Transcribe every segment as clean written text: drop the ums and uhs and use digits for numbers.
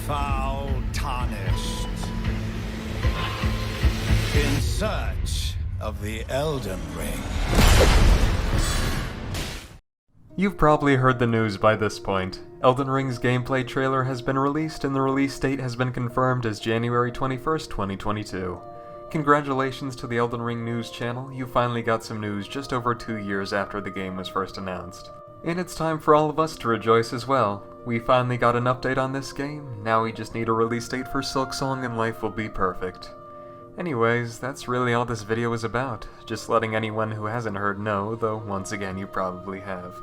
foul tarnished, in search of the Elden Ring. You've probably heard the news by this point. Elden Ring's gameplay trailer has been released and the release date has been confirmed as January 21st, 2022. Congratulations to the Elden Ring news channel, you finally got some news just over 2 years after the game was first announced. And it's time for all of us to rejoice as well. We finally got an update on this game, now we just need a release date for Silksong and life will be perfect. Anyways, that's really all this video is about, just letting anyone who hasn't heard know, though once again you probably have.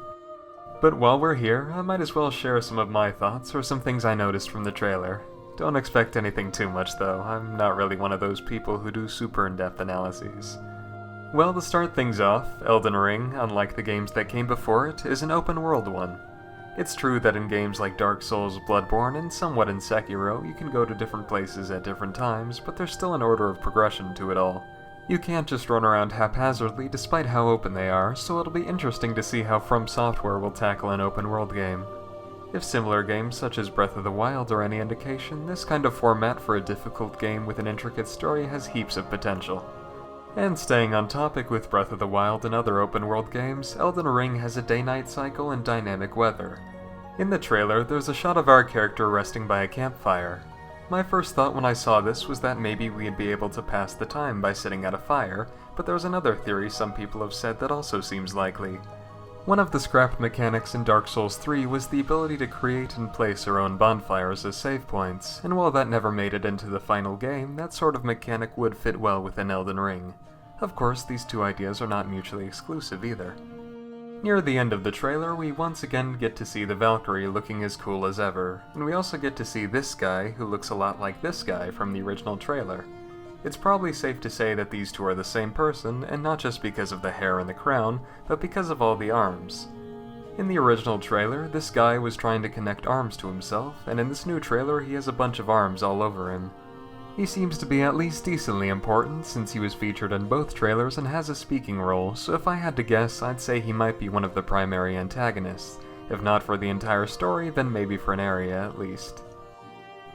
But while we're here, I might as well share some of my thoughts or some things I noticed from the trailer. Don't expect anything too much though, I'm not really one of those people who do super in-depth analyses. Well, to start things off, Elden Ring, unlike the games that came before it, is an open world one. It's true that in games like Dark Souls, Bloodborne, and somewhat in Sekiro, you can go to different places at different times, but there's still an order of progression to it all. You can't just run around haphazardly despite how open they are, so it'll be interesting to see how From Software will tackle an open world game. If similar games such as Breath of the Wild are any indication, this kind of format for a difficult game with an intricate story has heaps of potential. And staying on topic with Breath of the Wild and other open world games, Elden Ring has a day-night cycle and dynamic weather. In the trailer, there's a shot of our character resting by a campfire. My first thought when I saw this was that maybe we'd be able to pass the time by sitting at a fire, but there's another theory some people have said that also seems likely. One of the scrapped mechanics in Dark Souls 3 was the ability to create and place our own bonfires as save points, and while that never made it into the final game, that sort of mechanic would fit well within Elden Ring. Of course, these two ideas are not mutually exclusive either. Near the end of the trailer, we once again get to see the Valkyrie looking as cool as ever, and we also get to see this guy who looks a lot like this guy from the original trailer. It's probably safe to say that these two are the same person, and not just because of the hair and the crown, but because of all the arms. In the original trailer, this guy was trying to connect arms to himself, and in this new trailer he has a bunch of arms all over him. He seems to be at least decently important since he was featured in both trailers and has a speaking role, so if I had to guess, I'd say he might be one of the primary antagonists. If not for the entire story, then maybe for an area at least.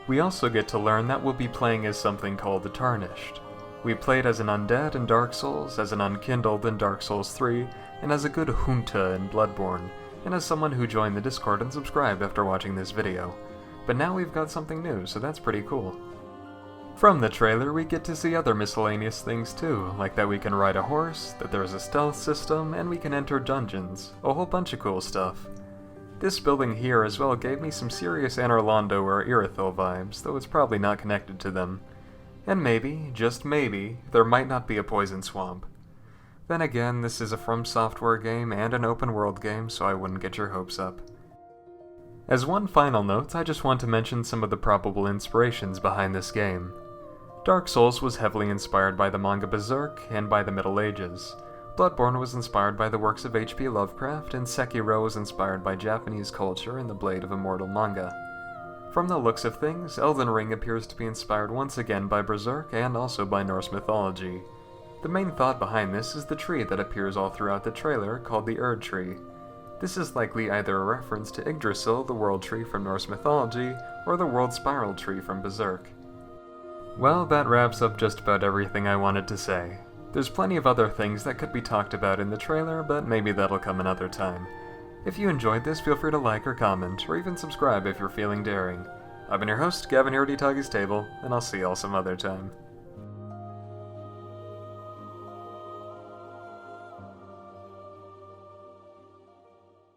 We also get to learn that we'll be playing as something called the Tarnished. We played as an undead in Dark Souls, as an unkindled in Dark Souls 3, and as a good junta in Bloodborne, and as someone who joined the Discord and subscribed after watching this video. But now we've got something new, so that's pretty cool. From the trailer, we get to see other miscellaneous things too, like that we can ride a horse, that there's a stealth system, and we can enter dungeons. A whole bunch of cool stuff. This building here as well gave me some serious Anor Londo or Irithyll vibes, though it's probably not connected to them. And maybe, just maybe, there might not be a poison swamp. Then again, this is a From Software game and an open world game, so I wouldn't get your hopes up. As one final note, I just want to mention some of the probable inspirations behind this game. Dark Souls was heavily inspired by the manga Berserk and by the Middle Ages. Bloodborne was inspired by the works of H.P. Lovecraft, and Sekiro was inspired by Japanese culture and the Blade of Immortal manga. From the looks of things, Elden Ring appears to be inspired once again by Berserk and also by Norse mythology. The main thought behind this is the tree that appears all throughout the trailer, called the Erd Tree. This is likely either a reference to Yggdrasil, the world tree from Norse mythology, or the world spiral tree from Berserk. Well, that wraps up just about everything I wanted to say. There's plenty of other things that could be talked about in the trailer, but maybe that'll come another time. If you enjoyed this, feel free to like or comment, or even subscribe if you're feeling daring. I've been your host, Gavin here at Itagi's Table, and I'll see y'all some other time.